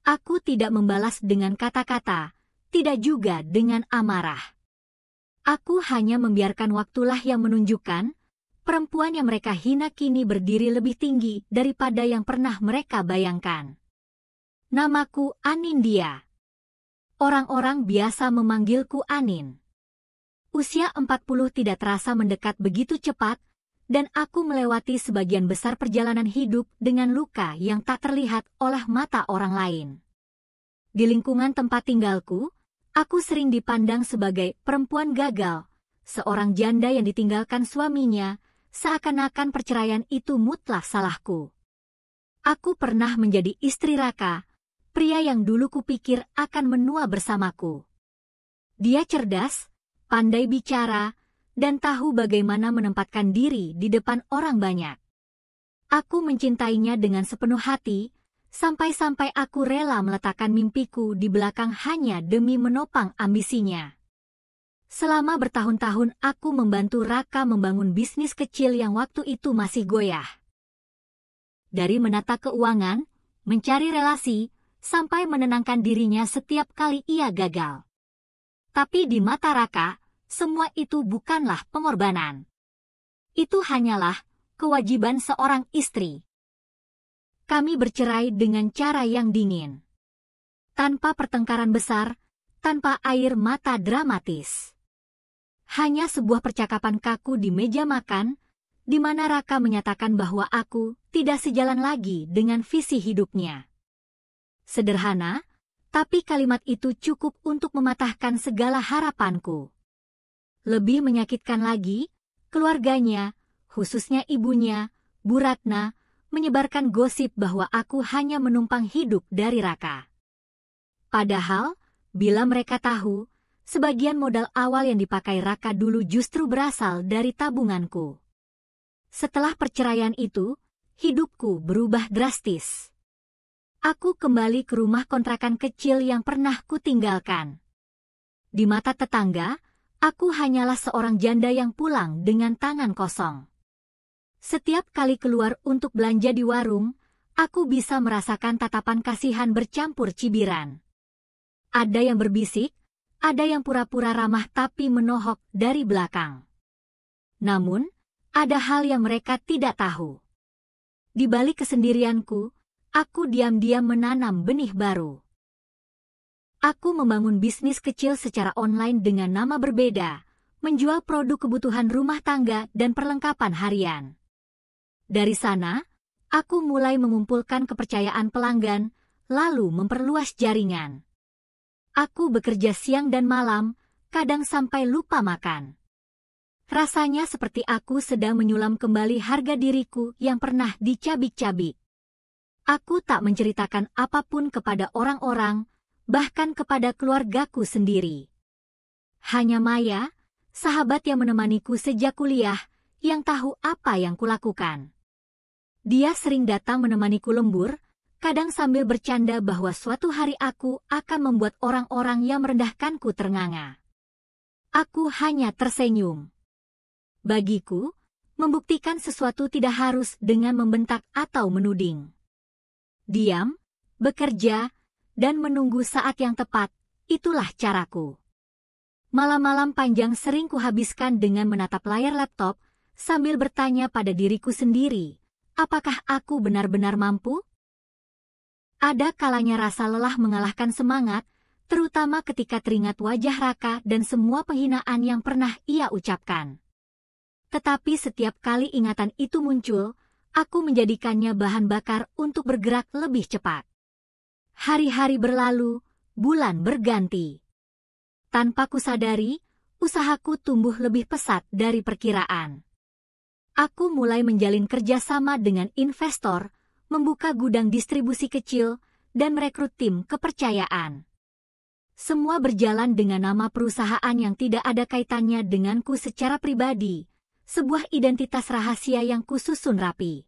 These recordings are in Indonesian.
Aku tidak membalas dengan kata-kata, tidak juga dengan amarah. Aku hanya membiarkan waktulah yang menunjukkan, perempuan yang mereka hina kini berdiri lebih tinggi daripada yang pernah mereka bayangkan. Namaku Anindya. Orang-orang biasa memanggilku Anin. Usia 40 tidak terasa mendekat begitu cepat, dan aku melewati sebagian besar perjalanan hidup dengan luka yang tak terlihat oleh mata orang lain. Di lingkungan tempat tinggalku, aku sering dipandang sebagai perempuan gagal, seorang janda yang ditinggalkan suaminya, seakan-akan perceraian itu mutlak salahku. Aku pernah menjadi istri Raka, pria yang dulu kupikir akan menua bersamaku. Dia cerdas, pandai bicara, dan tahu bagaimana menempatkan diri di depan orang banyak. Aku mencintainya dengan sepenuh hati, sampai-sampai aku rela meletakkan mimpiku di belakang hanya demi menopang ambisinya. Selama bertahun-tahun aku membantu Raka membangun bisnis kecil yang waktu itu masih goyah. Dari menata keuangan, mencari relasi, sampai menenangkan dirinya setiap kali ia gagal. Tapi di mata Raka, semua itu bukanlah pengorbanan. Itu hanyalah kewajiban seorang istri. Kami bercerai dengan cara yang dingin. Tanpa pertengkaran besar, tanpa air mata dramatis. Hanya sebuah percakapan kaku di meja makan, di mana Raka menyatakan bahwa aku tidak sejalan lagi dengan visi hidupnya. Sederhana, tapi kalimat itu cukup untuk mematahkan segala harapanku. Lebih menyakitkan lagi, keluarganya, khususnya ibunya, Bu Ratna, menyebarkan gosip bahwa aku hanya menumpang hidup dari Raka. Padahal, bila mereka tahu, sebagian modal awal yang dipakai Raka dulu justru berasal dari tabunganku. Setelah perceraian itu, hidupku berubah drastis. Aku kembali ke rumah kontrakan kecil yang pernah kutinggalkan. Di mata tetangga, aku hanyalah seorang janda yang pulang dengan tangan kosong. Setiap kali keluar untuk belanja di warung, aku bisa merasakan tatapan kasihan bercampur cibiran. Ada yang berbisik, ada yang pura-pura ramah tapi menohok dari belakang. Namun, ada hal yang mereka tidak tahu. Di balik kesendirianku, aku diam-diam menanam benih baru. Aku membangun bisnis kecil secara online dengan nama berbeda, menjual produk kebutuhan rumah tangga dan perlengkapan harian. Dari sana, aku mulai mengumpulkan kepercayaan pelanggan, lalu memperluas jaringan. Aku bekerja siang dan malam, kadang sampai lupa makan. Rasanya seperti aku sedang menyulam kembali harga diriku yang pernah dicabik-cabik. Aku tak menceritakan apapun kepada orang-orang, bahkan kepada keluargaku sendiri. Hanya Maya, sahabat yang menemaniku sejak kuliah, yang tahu apa yang kulakukan. Dia sering datang menemaniku lembur, kadang sambil bercanda bahwa suatu hari aku akan membuat orang-orang yang merendahkanku ternganga. Aku hanya tersenyum. Bagiku, membuktikan sesuatu tidak harus dengan membentak atau menuding. Diam, bekerja, dan menunggu saat yang tepat, itulah caraku. Malam-malam panjang sering kuhabiskan dengan menatap layar laptop, sambil bertanya pada diriku sendiri, apakah aku benar-benar mampu? Ada kalanya rasa lelah mengalahkan semangat, terutama ketika teringat wajah Raka dan semua penghinaan yang pernah ia ucapkan. Tetapi setiap kali ingatan itu muncul, aku menjadikannya bahan bakar untuk bergerak lebih cepat. Hari-hari berlalu, bulan berganti. Tanpa kusadari, usahaku tumbuh lebih pesat dari perkiraan. Aku mulai menjalin kerjasama dengan investor, membuka gudang distribusi kecil, dan merekrut tim kepercayaan. Semua berjalan dengan nama perusahaan yang tidak ada kaitannya denganku secara pribadi, sebuah identitas rahasia yang kususun rapi.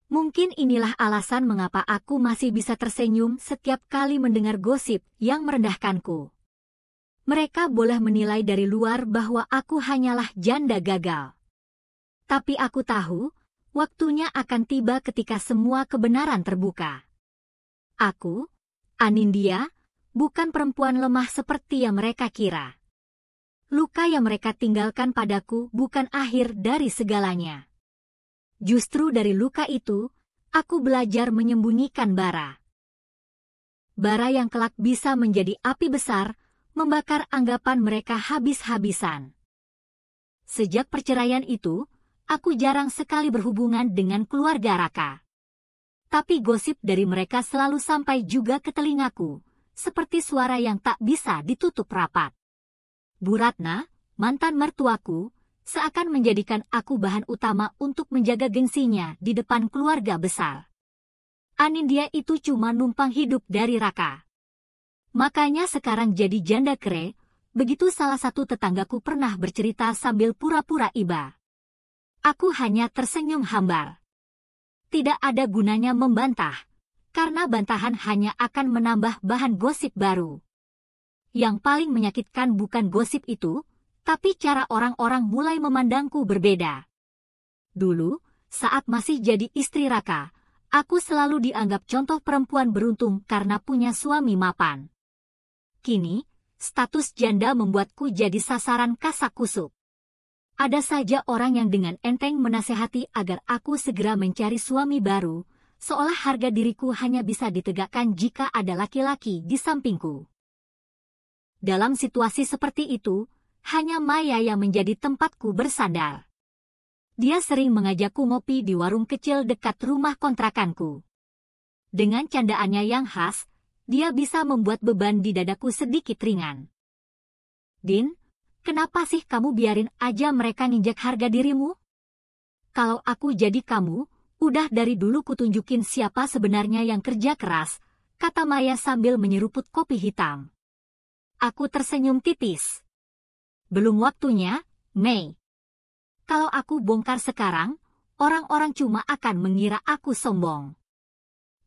Mungkin inilah alasan mengapa aku masih bisa tersenyum setiap kali mendengar gosip yang merendahkanku. Mereka boleh menilai dari luar bahwa aku hanyalah janda gagal. Tapi aku tahu, waktunya akan tiba ketika semua kebenaran terbuka. Aku Anindya bukan perempuan lemah seperti yang mereka kira. Luka yang mereka tinggalkan padaku bukan akhir dari segalanya. Justru dari luka itu, aku belajar menyembunyikan bara. Bara yang kelak bisa menjadi api besar, membakar anggapan mereka habis-habisan. Sejak perceraian itu, aku jarang sekali berhubungan dengan keluarga Raka. Tapi gosip dari mereka selalu sampai juga ke telingaku, seperti suara yang tak bisa ditutup rapat. Bu Ratna, mantan mertuaku, seakan menjadikan aku bahan utama untuk menjaga gengsinya di depan keluarga besar. Anindya itu cuma numpang hidup dari Raka. Makanya sekarang jadi janda kere, begitu salah satu tetanggaku pernah bercerita sambil pura-pura iba. Aku hanya tersenyum hambar. Tidak ada gunanya membantah, karena bantahan hanya akan menambah bahan gosip baru. Yang paling menyakitkan bukan gosip itu, tapi cara orang-orang mulai memandangku berbeda. Dulu, saat masih jadi istri Raka, aku selalu dianggap contoh perempuan beruntung karena punya suami mapan. Kini, status janda membuatku jadi sasaran kasak-kusuk. Ada saja orang yang dengan enteng menasehati agar aku segera mencari suami baru, seolah harga diriku hanya bisa ditegakkan jika ada laki-laki di sampingku. Dalam situasi seperti itu, hanya Maya yang menjadi tempatku bersandar. Dia sering mengajakku ngopi di warung kecil dekat rumah kontrakanku. Dengan candaannya yang khas, dia bisa membuat beban di dadaku sedikit ringan. Din, kenapa sih kamu biarin aja mereka nginjak harga dirimu? Kalau aku jadi kamu, udah dari dulu kutunjukin siapa sebenarnya yang kerja keras, kata Maya sambil menyeruput kopi hitam. Aku tersenyum tipis. Belum waktunya, Mei. Kalau aku bongkar sekarang, orang-orang cuma akan mengira aku sombong.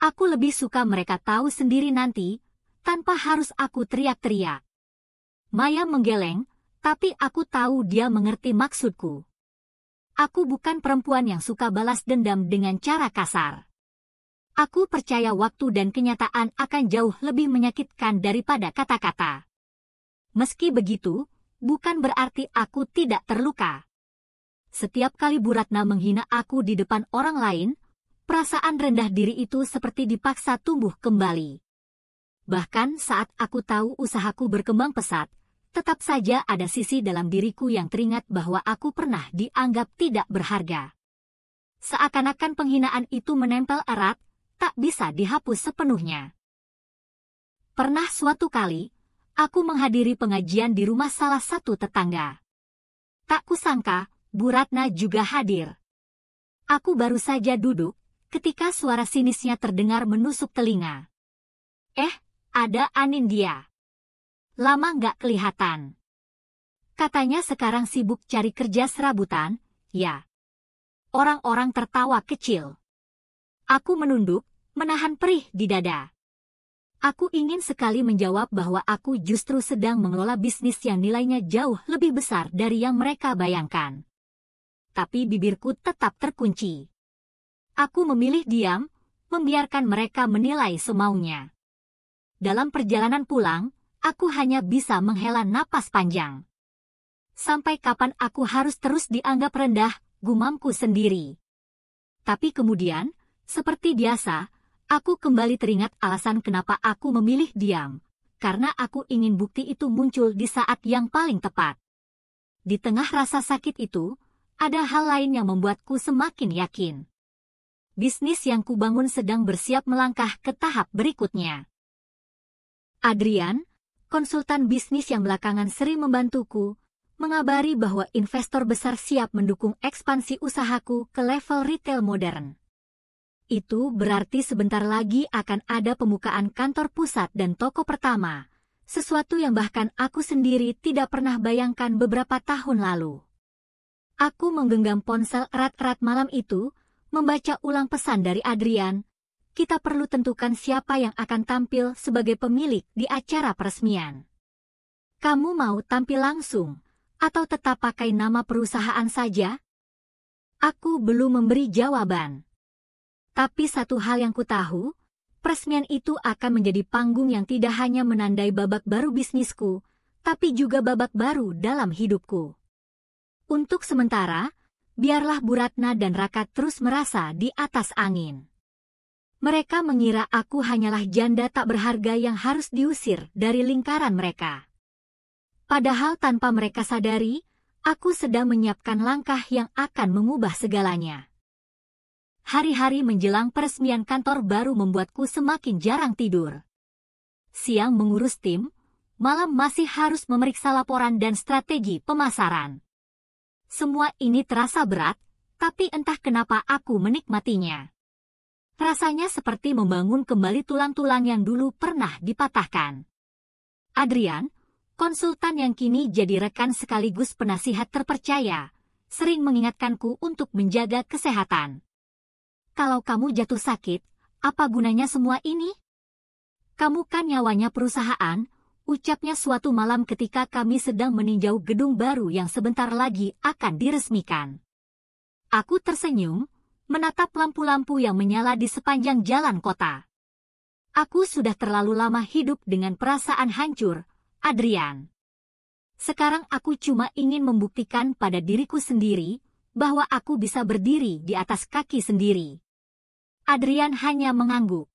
Aku lebih suka mereka tahu sendiri nanti, tanpa harus aku teriak-teriak. Maya menggeleng, tapi aku tahu dia mengerti maksudku. Aku bukan perempuan yang suka balas dendam dengan cara kasar. Aku percaya waktu dan kenyataan akan jauh lebih menyakitkan daripada kata-kata. Meski begitu, bukan berarti aku tidak terluka. Setiap kali Bu Ratna menghina aku di depan orang lain, perasaan rendah diri itu seperti dipaksa tumbuh kembali. Bahkan saat aku tahu usahaku berkembang pesat, tetap saja ada sisi dalam diriku yang teringat bahwa aku pernah dianggap tidak berharga. Seakan-akan penghinaan itu menempel erat, tak bisa dihapus sepenuhnya. Pernah suatu kali, aku menghadiri pengajian di rumah salah satu tetangga. Tak kusangka, Bu Ratna juga hadir. Aku baru saja duduk, ketika suara sinisnya terdengar menusuk telinga. Ada Anindya. Lama nggak kelihatan. Katanya sekarang sibuk cari kerja serabutan, ya. Orang-orang tertawa kecil. Aku menunduk, menahan perih di dada. Aku ingin sekali menjawab bahwa aku justru sedang mengelola bisnis yang nilainya jauh lebih besar dari yang mereka bayangkan. Tapi bibirku tetap terkunci. Aku memilih diam, membiarkan mereka menilai semaunya. Dalam perjalanan pulang, aku hanya bisa menghela napas panjang. Sampai kapan aku harus terus dianggap rendah, gumamku sendiri. Tapi kemudian, seperti biasa, aku kembali teringat alasan kenapa aku memilih diam, karena aku ingin bukti itu muncul di saat yang paling tepat. Di tengah rasa sakit itu, ada hal lain yang membuatku semakin yakin. Bisnis yang kubangun sedang bersiap melangkah ke tahap berikutnya. Adrian, konsultan bisnis yang belakangan sering membantuku, mengabari bahwa investor besar siap mendukung ekspansi usahaku ke level retail modern. Itu berarti sebentar lagi akan ada pembukaan kantor pusat dan toko pertama, sesuatu yang bahkan aku sendiri tidak pernah bayangkan beberapa tahun lalu. Aku menggenggam ponsel erat-erat malam itu, membaca ulang pesan dari Adrian. Kita perlu tentukan siapa yang akan tampil sebagai pemilik di acara peresmian. Kamu mau tampil langsung, atau tetap pakai nama perusahaan saja? Aku belum memberi jawaban. Tapi satu hal yang ku tahu, Peresmian itu akan menjadi panggung yang tidak hanya menandai babak baru bisnisku, tapi juga babak baru dalam hidupku. Untuk sementara, biarlah Bu Ratna dan Raka terus merasa di atas angin. Mereka mengira aku hanyalah janda tak berharga yang harus diusir dari lingkaran mereka. Padahal tanpa mereka sadari, aku sedang menyiapkan langkah yang akan mengubah segalanya. Hari-hari menjelang peresmian kantor baru membuatku semakin jarang tidur. Siang mengurus tim, malam masih harus memeriksa laporan dan strategi pemasaran. Semua ini terasa berat, tapi entah kenapa aku menikmatinya. Rasanya seperti membangun kembali tulang-tulang yang dulu pernah dipatahkan. Adrian, konsultan yang kini jadi rekan sekaligus penasihat terpercaya, sering mengingatkanku untuk menjaga kesehatan. Kalau kamu jatuh sakit, apa gunanya semua ini? Kamu kan nyawanya perusahaan, ucapnya suatu malam ketika kami sedang meninjau gedung baru yang sebentar lagi akan diresmikan. Aku tersenyum, menatap lampu-lampu yang menyala di sepanjang jalan kota. Aku sudah terlalu lama hidup dengan perasaan hancur, Adrian. Sekarang aku cuma ingin membuktikan pada diriku sendiri bahwa aku bisa berdiri di atas kaki sendiri. Adrian hanya mengangguk.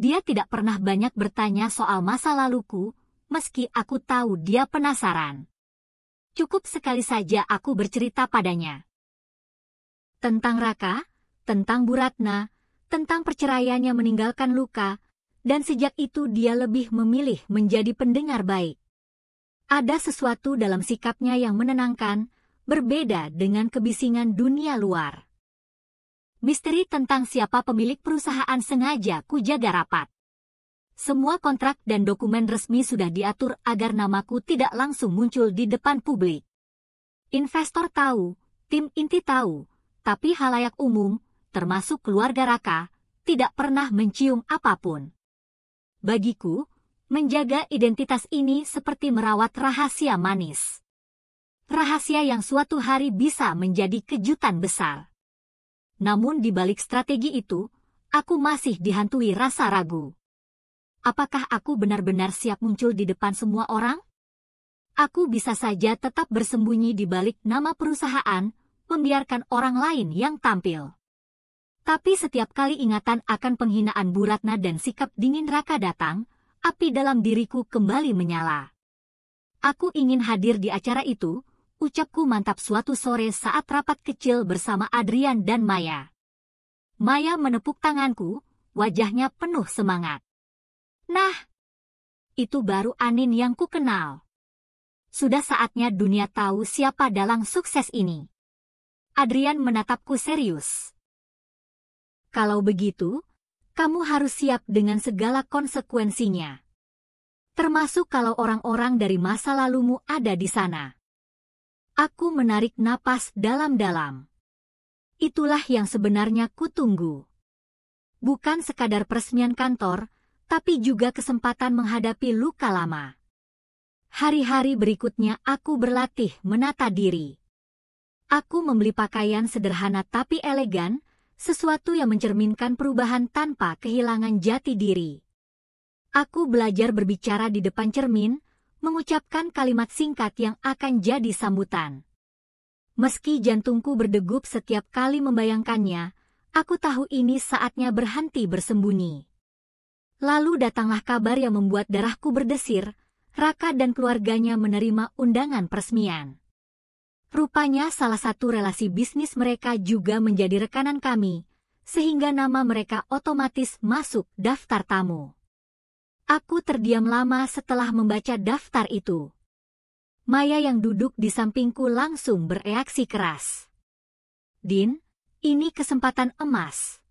Dia tidak pernah banyak bertanya soal masa laluku, meski aku tahu dia penasaran. Cukup sekali saja aku bercerita padanya. Tentang Raka, tentang Bu Ratna, tentang perceraiannya meninggalkan luka, dan sejak itu dia lebih memilih menjadi pendengar baik. Ada sesuatu dalam sikapnya yang menenangkan, berbeda dengan kebisingan dunia luar. Misteri tentang siapa pemilik perusahaan sengaja kujaga rapat. Semua kontrak dan dokumen resmi sudah diatur agar namaku tidak langsung muncul di depan publik. Investor tahu, tim inti tahu, tapi halayak umum, termasuk keluarga Raka, tidak pernah mencium apapun. Bagiku, menjaga identitas ini seperti merawat rahasia manis. Rahasia yang suatu hari bisa menjadi kejutan besar. Namun di balik strategi itu, aku masih dihantui rasa ragu. Apakah aku benar-benar siap muncul di depan semua orang? Aku bisa saja tetap bersembunyi di balik nama perusahaan, membiarkan orang lain yang tampil. Tapi setiap kali ingatan akan penghinaan Bu Ratna dan sikap dingin Raka datang, api dalam diriku kembali menyala. Aku ingin hadir di acara itu, ucapku mantap suatu sore saat rapat kecil bersama Adrian dan Maya. Maya menepuk tanganku, wajahnya penuh semangat. Nah, itu baru Anin yang ku kenal. Sudah saatnya dunia tahu siapa dalang sukses ini. Adrian menatapku serius. Kalau begitu, kamu harus siap dengan segala konsekuensinya. Termasuk kalau orang-orang dari masa lalumu ada di sana. Aku menarik napas dalam-dalam. Itulah yang sebenarnya kutunggu. Bukan sekadar peresmian kantor, tapi juga kesempatan menghadapi luka lama. Hari-hari berikutnya aku berlatih menata diri. Aku membeli pakaian sederhana tapi elegan, sesuatu yang mencerminkan perubahan tanpa kehilangan jati diri. Aku belajar berbicara di depan cermin, mengucapkan kalimat singkat yang akan jadi sambutan. Meski jantungku berdegup setiap kali membayangkannya, aku tahu ini saatnya berhenti bersembunyi. Lalu datanglah kabar yang membuat darahku berdesir, Raka dan keluarganya menerima undangan peresmian. Rupanya salah satu relasi bisnis mereka juga menjadi rekanan kami, sehingga nama mereka otomatis masuk daftar tamu. Aku terdiam lama setelah membaca daftar itu. Maya yang duduk di sampingku langsung bereaksi keras. Din, ini kesempatan emas.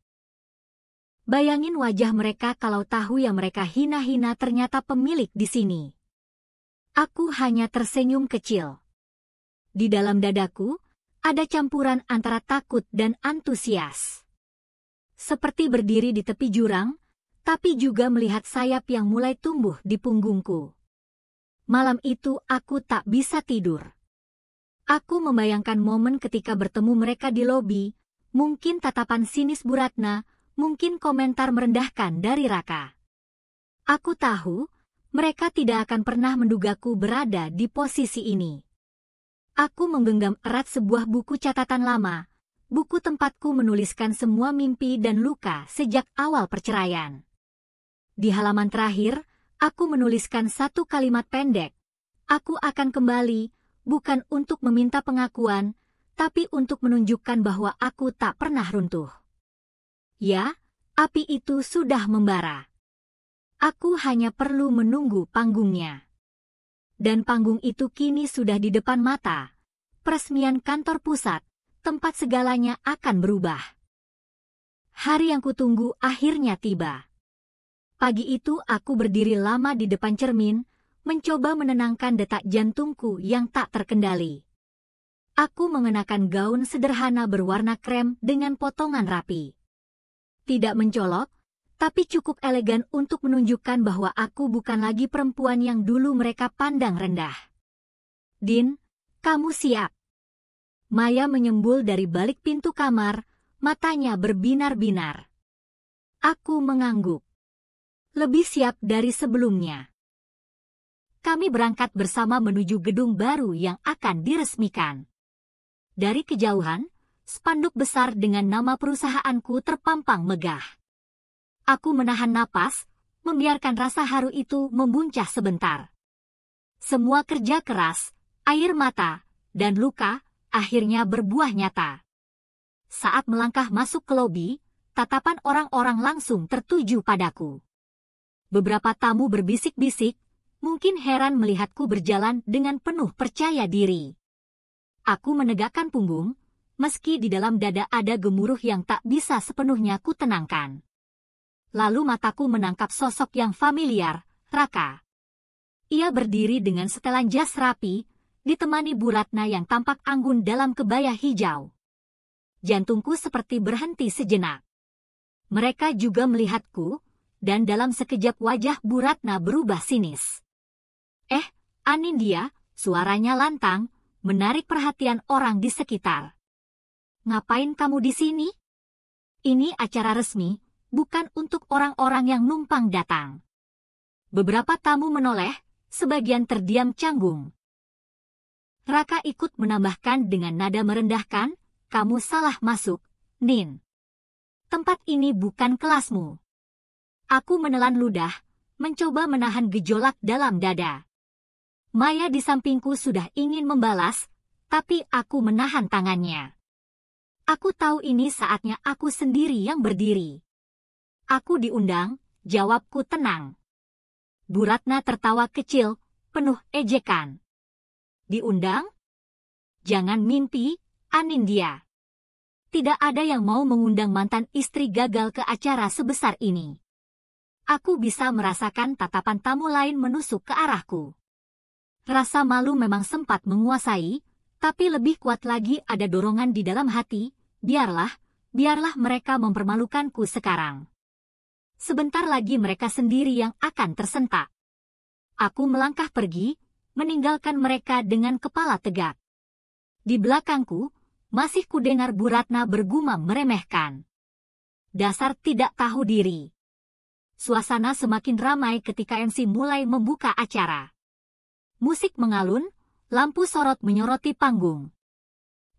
Bayangin wajah mereka kalau tahu yang mereka hina-hina ternyata pemilik di sini. Aku hanya tersenyum kecil. Di dalam dadaku, ada campuran antara takut dan antusias. Seperti berdiri di tepi jurang, tapi juga melihat sayap yang mulai tumbuh di punggungku. Malam itu aku tak bisa tidur. Aku membayangkan momen ketika bertemu mereka di lobi, mungkin tatapan sinis Bu Ratna, mungkin komentar merendahkan dari Raka. Aku tahu, mereka tidak akan pernah mendugaku berada di posisi ini. Aku menggenggam erat sebuah buku catatan lama, buku tempatku menuliskan semua mimpi dan luka sejak awal perceraian. Di halaman terakhir, aku menuliskan satu kalimat pendek. Aku akan kembali, bukan untuk meminta pengakuan, tapi untuk menunjukkan bahwa aku tak pernah runtuh. Ya, api itu sudah membara. Aku hanya perlu menunggu panggungnya. Dan panggung itu kini sudah di depan mata. Peresmian kantor pusat, tempat segalanya akan berubah. Hari yang kutunggu akhirnya tiba. Pagi itu aku berdiri lama di depan cermin, mencoba menenangkan detak jantungku yang tak terkendali. Aku mengenakan gaun sederhana berwarna krem dengan potongan rapi. Tidak mencolok, tapi cukup elegan untuk menunjukkan bahwa aku bukan lagi perempuan yang dulu mereka pandang rendah. Din, kamu siap? Maya menyembul dari balik pintu kamar, matanya berbinar-binar. Aku mengangguk. Lebih siap dari sebelumnya. Kami berangkat bersama menuju gedung baru yang akan diresmikan. Dari kejauhan, spanduk besar dengan nama perusahaanku terpampang megah. Aku menahan napas, membiarkan rasa haru itu membuncah sebentar. Semua kerja keras, air mata, dan luka, akhirnya berbuah nyata. Saat melangkah masuk ke lobi, tatapan orang-orang langsung tertuju padaku. Beberapa tamu berbisik-bisik, mungkin heran melihatku berjalan dengan penuh percaya diri. Aku menegakkan punggung, meski di dalam dada ada gemuruh yang tak bisa sepenuhnya kutenangkan. Lalu mataku menangkap sosok yang familiar, Raka. Ia berdiri dengan setelan jas rapi, ditemani Bu Ratna yang tampak anggun dalam kebaya hijau. Jantungku seperti berhenti sejenak. Mereka juga melihatku, dan dalam sekejap wajah Bu Ratna berubah sinis. Anindya, suaranya lantang, menarik perhatian orang di sekitar. Ngapain kamu di sini? Ini acara resmi, bukan untuk orang-orang yang numpang datang. Beberapa tamu menoleh, sebagian terdiam canggung. Raka ikut menambahkan dengan nada merendahkan, kamu salah masuk, Nin. Tempat ini bukan kelasmu. Aku menelan ludah, mencoba menahan gejolak dalam dada. Maya di sampingku sudah ingin membalas, tapi aku menahan tangannya. Aku tahu ini saatnya aku sendiri yang berdiri. Aku diundang, jawabku tenang. Bu Ratna tertawa kecil, penuh ejekan. Diundang? Jangan mimpi, Anindya. Tidak ada yang mau mengundang mantan istri gagal ke acara sebesar ini. Aku bisa merasakan tatapan tamu lain menusuk ke arahku. Rasa malu memang sempat menguasai, tapi lebih kuat lagi ada dorongan di dalam hati, biarlah mereka mempermalukanku sekarang. Sebentar lagi mereka sendiri yang akan tersentak. Aku melangkah pergi, meninggalkan mereka dengan kepala tegak. Di belakangku, masih kudengar Bu Ratna bergumam meremehkan. Dasar tidak tahu diri. Suasana semakin ramai ketika MC mulai membuka acara. Musik mengalun, lampu sorot menyoroti panggung.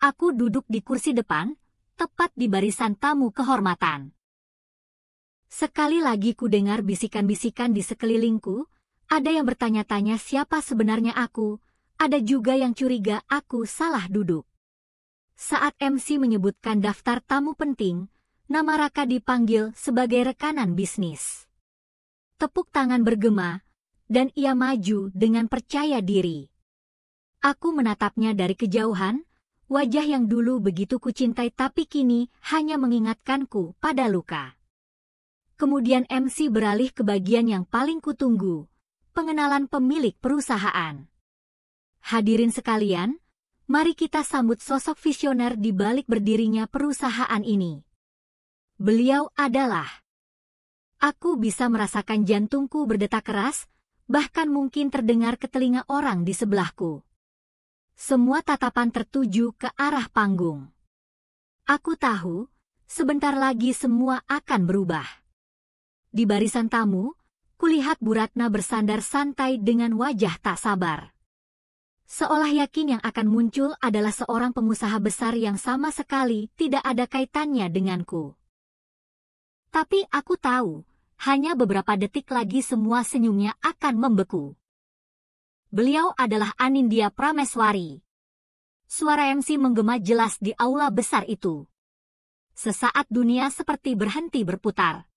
Aku duduk di kursi depan, tepat di barisan tamu kehormatan. Sekali lagi ku dengar bisikan-bisikan di sekelilingku, ada yang bertanya-tanya siapa sebenarnya aku, ada juga yang curiga aku salah duduk. Saat MC menyebutkan daftar tamu penting, nama Raka dipanggil sebagai rekanan bisnis. Tepuk tangan bergema, dan ia maju dengan percaya diri. Aku menatapnya dari kejauhan, wajah yang dulu begitu kucintai tapi kini hanya mengingatkanku pada luka. Kemudian MC beralih ke bagian yang paling kutunggu, pengenalan pemilik perusahaan. Hadirin sekalian, mari kita sambut sosok visioner di balik berdirinya perusahaan ini. Beliau adalah... Aku bisa merasakan jantungku berdetak keras, bahkan mungkin terdengar ke telinga orang di sebelahku. Semua tatapan tertuju ke arah panggung. Aku tahu, sebentar lagi semua akan berubah. Di barisan tamu, kulihat Bu Ratna bersandar santai dengan wajah tak sabar. Seolah yakin yang akan muncul adalah seorang pengusaha besar yang sama sekali tidak ada kaitannya denganku. Tapi aku tahu, hanya beberapa detik lagi semua senyumnya akan membeku. Beliau adalah Anindya Prameswari. Suara MC menggema jelas di aula besar itu. Sesaat dunia seperti berhenti berputar.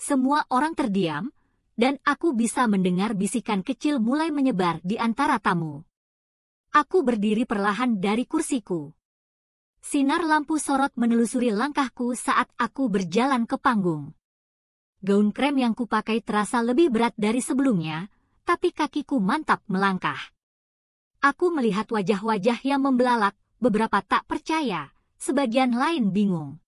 Semua orang terdiam, dan aku bisa mendengar bisikan kecil mulai menyebar di antara tamu. Aku berdiri perlahan dari kursiku. Sinar lampu sorot menelusuri langkahku saat aku berjalan ke panggung. Gaun krem yang kupakai terasa lebih berat dari sebelumnya, tapi kakiku mantap melangkah. Aku melihat wajah-wajah yang membelalak, beberapa tak percaya, sebagian lain bingung.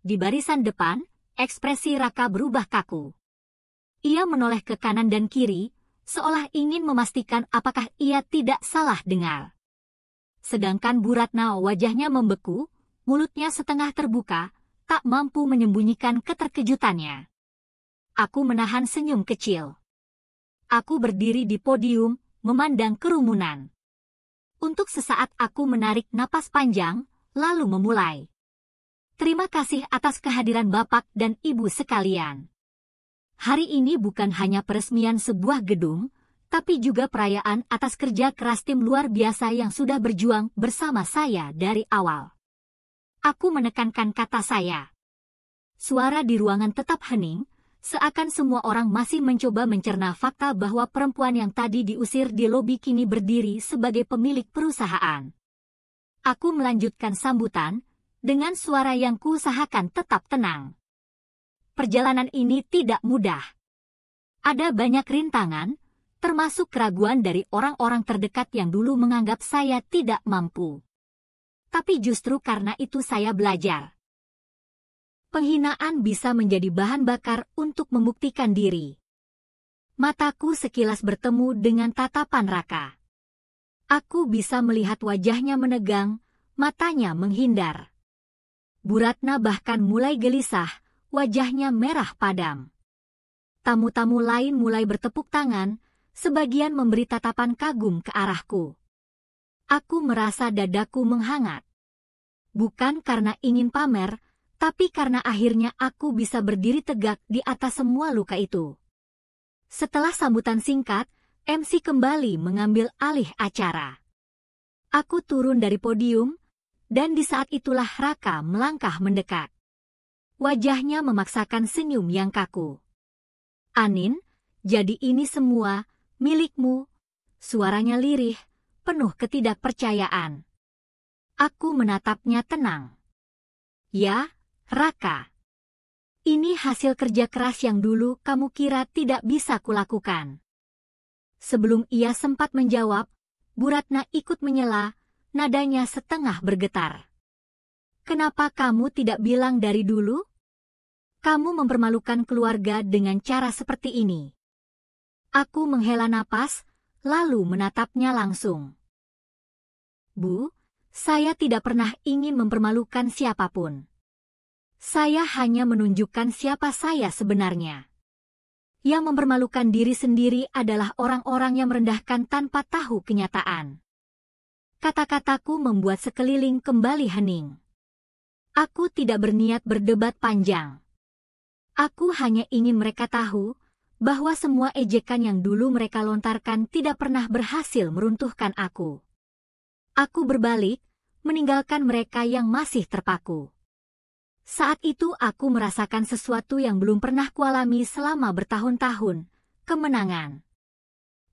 Di barisan depan, ekspresi Raka berubah kaku. Ia menoleh ke kanan dan kiri, seolah ingin memastikan apakah ia tidak salah dengar. Sedangkan Bu Ratna wajahnya membeku, mulutnya setengah terbuka, tak mampu menyembunyikan keterkejutannya. Aku menahan senyum kecil. Aku berdiri di podium, memandang kerumunan. Untuk sesaat aku menarik napas panjang, lalu memulai. Terima kasih atas kehadiran Bapak dan Ibu sekalian. Hari ini bukan hanya peresmian sebuah gedung, tapi juga perayaan atas kerja keras tim luar biasa yang sudah berjuang bersama saya dari awal. Aku menekankan kata saya. Suara di ruangan tetap hening, seakan semua orang masih mencoba mencerna fakta bahwa perempuan yang tadi diusir di lobi kini berdiri sebagai pemilik perusahaan. Aku melanjutkan sambutan, dengan suara yang kuusahakan tetap tenang. Perjalanan ini tidak mudah. Ada banyak rintangan, termasuk keraguan dari orang-orang terdekat yang dulu menganggap saya tidak mampu. Tapi justru karena itu saya belajar. Penghinaan bisa menjadi bahan bakar untuk membuktikan diri. Mataku sekilas bertemu dengan tatapan Raka. Aku bisa melihat wajahnya menegang, matanya menghindar. Bu Ratna bahkan mulai gelisah, wajahnya merah padam. Tamu-tamu lain mulai bertepuk tangan, sebagian memberi tatapan kagum ke arahku. Aku merasa dadaku menghangat. Bukan karena ingin pamer, tapi karena akhirnya aku bisa berdiri tegak di atas semua luka itu. Setelah sambutan singkat, MC kembali mengambil alih acara. Aku turun dari podium, dan di saat itulah Raka melangkah mendekat. Wajahnya memaksakan senyum yang kaku. Anin, jadi ini semua milikmu. Suaranya lirih, penuh ketidakpercayaan. Aku menatapnya tenang. Ya, Raka. Ini hasil kerja keras yang dulu kamu kira tidak bisa kulakukan. Sebelum ia sempat menjawab, Bu Ratna ikut menyela, nadanya setengah bergetar. Kenapa kamu tidak bilang dari dulu? Kamu mempermalukan keluarga dengan cara seperti ini. Aku menghela napas, lalu menatapnya langsung. Bu, saya tidak pernah ingin mempermalukan siapapun. Saya hanya menunjukkan siapa saya sebenarnya. Yang mempermalukan diri sendiri adalah orang-orang yang merendahkan tanpa tahu kenyataan. Kata-kataku membuat sekeliling kembali hening. Aku tidak berniat berdebat panjang. Aku hanya ingin mereka tahu bahwa semua ejekan yang dulu mereka lontarkan tidak pernah berhasil meruntuhkan aku. Aku berbalik, meninggalkan mereka yang masih terpaku. Saat itu aku merasakan sesuatu yang belum pernah kualami selama bertahun-tahun, kemenangan.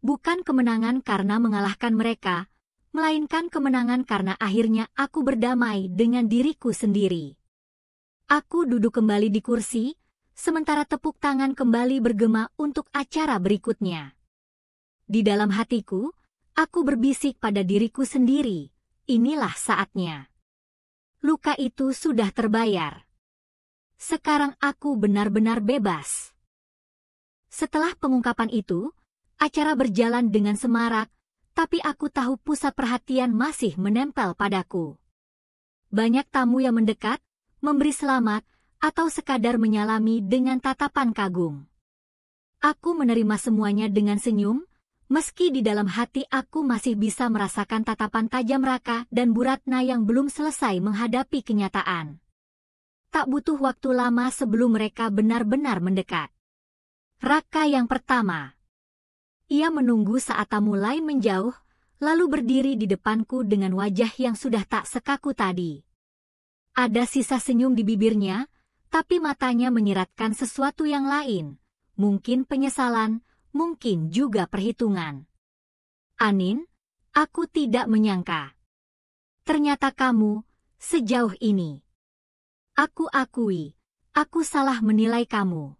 Bukan kemenangan karena mengalahkan mereka, melainkan kemenangan karena akhirnya aku berdamai dengan diriku sendiri. Aku duduk kembali di kursi, sementara tepuk tangan kembali bergema untuk acara berikutnya. Di dalam hatiku, aku berbisik pada diriku sendiri, inilah saatnya. Luka itu sudah terbayar. Sekarang aku benar-benar bebas. Setelah pengungkapan itu, acara berjalan dengan semarak, tapi aku tahu pusat perhatian masih menempel padaku. Banyak tamu yang mendekat, memberi selamat, atau sekadar menyalami dengan tatapan kagum. Aku menerima semuanya dengan senyum, meski di dalam hati aku masih bisa merasakan tatapan tajam Raka dan Bu Ratna yang belum selesai menghadapi kenyataan. Tak butuh waktu lama sebelum mereka benar-benar mendekat. Raka yang pertama. Ia menunggu saat tamu lain menjauh, lalu berdiri di depanku dengan wajah yang sudah tak sekaku tadi. Ada sisa senyum di bibirnya, tapi matanya menyiratkan sesuatu yang lain, mungkin penyesalan, mungkin juga perhitungan. Anin, aku tidak menyangka. Ternyata kamu, sejauh ini. Aku akui, aku salah menilai kamu.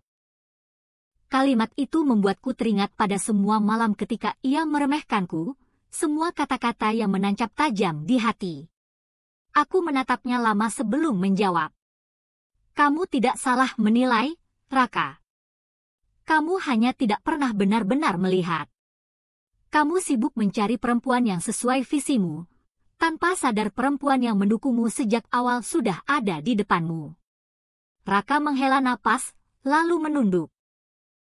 Kalimat itu membuatku teringat pada semua malam ketika ia meremehkanku, semua kata-kata yang menancap tajam di hati. Aku menatapnya lama sebelum menjawab. Kamu tidak salah menilai, Raka. Kamu hanya tidak pernah benar-benar melihat. Kamu sibuk mencari perempuan yang sesuai visimu, tanpa sadar perempuan yang mendukungmu sejak awal sudah ada di depanmu. Raka menghela napas, lalu menunduk.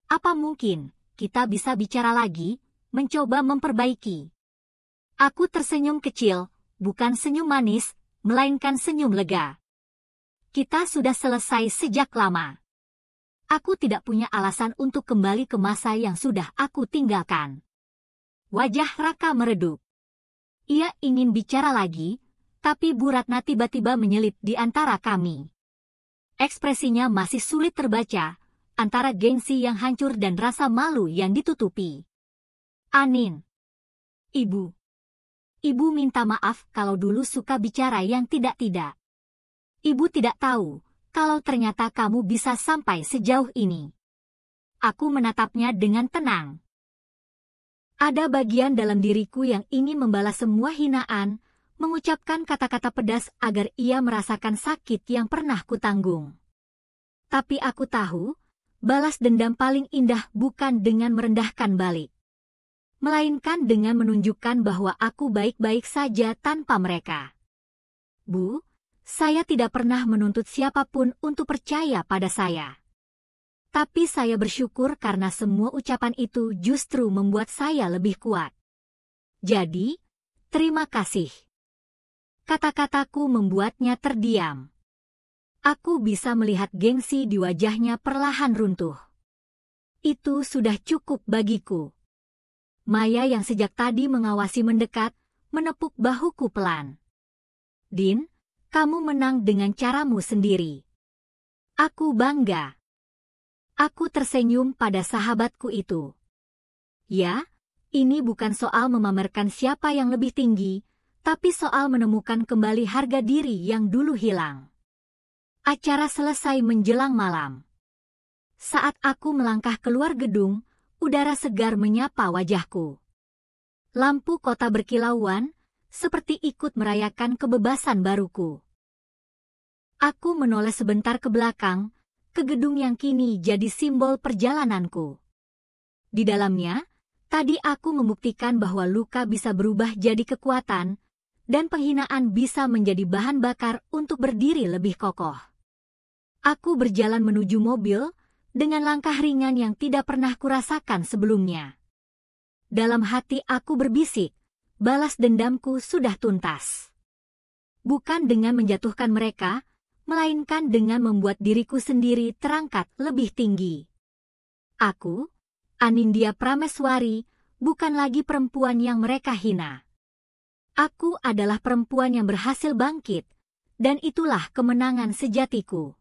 Apa mungkin kita bisa bicara lagi, mencoba memperbaiki? Aku tersenyum kecil, bukan senyum manis, melainkan senyum lega. Kita sudah selesai sejak lama. Aku tidak punya alasan untuk kembali ke masa yang sudah aku tinggalkan. Wajah Raka meredup. Ia ingin bicara lagi, tapi Bu Ratna tiba-tiba menyelip di antara kami. Ekspresinya masih sulit terbaca, antara gengsi yang hancur dan rasa malu yang ditutupi. Anin. Ibu. Ibu minta maaf kalau dulu suka bicara yang tidak-tidak. Ibu tidak tahu kalau ternyata kamu bisa sampai sejauh ini. Aku menatapnya dengan tenang. Ada bagian dalam diriku yang ingin membalas semua hinaan, mengucapkan kata-kata pedas agar ia merasakan sakit yang pernah kutanggung. Tapi aku tahu, balas dendam paling indah bukan dengan merendahkan balik, melainkan dengan menunjukkan bahwa aku baik-baik saja tanpa mereka. Bu, saya tidak pernah menuntut siapapun untuk percaya pada saya. Tapi saya bersyukur karena semua ucapan itu justru membuat saya lebih kuat. Jadi, terima kasih. Kata-kataku membuatnya terdiam. Aku bisa melihat gengsi di wajahnya perlahan runtuh. Itu sudah cukup bagiku. Maya yang sejak tadi mengawasi mendekat, menepuk bahuku pelan. Din, kamu menang dengan caramu sendiri. Aku bangga. Aku tersenyum pada sahabatku itu. Ya, ini bukan soal memamerkan siapa yang lebih tinggi, tapi soal menemukan kembali harga diri yang dulu hilang. Acara selesai menjelang malam. Saat aku melangkah keluar gedung, udara segar menyapa wajahku. Lampu kota berkilauan, seperti ikut merayakan kebebasan baruku. Aku menoleh sebentar ke belakang, ke gedung yang kini jadi simbol perjalananku. Di dalamnya, tadi aku membuktikan bahwa luka bisa berubah jadi kekuatan, dan penghinaan bisa menjadi bahan bakar untuk berdiri lebih kokoh. Aku berjalan menuju mobil, dengan langkah ringan yang tidak pernah kurasakan sebelumnya. Dalam hati aku berbisik, balas dendamku sudah tuntas. Bukan dengan menjatuhkan mereka, melainkan dengan membuat diriku sendiri terangkat lebih tinggi. Aku, Anindya Prameswari, bukan lagi perempuan yang mereka hina. Aku adalah perempuan yang berhasil bangkit, dan itulah kemenangan sejatiku.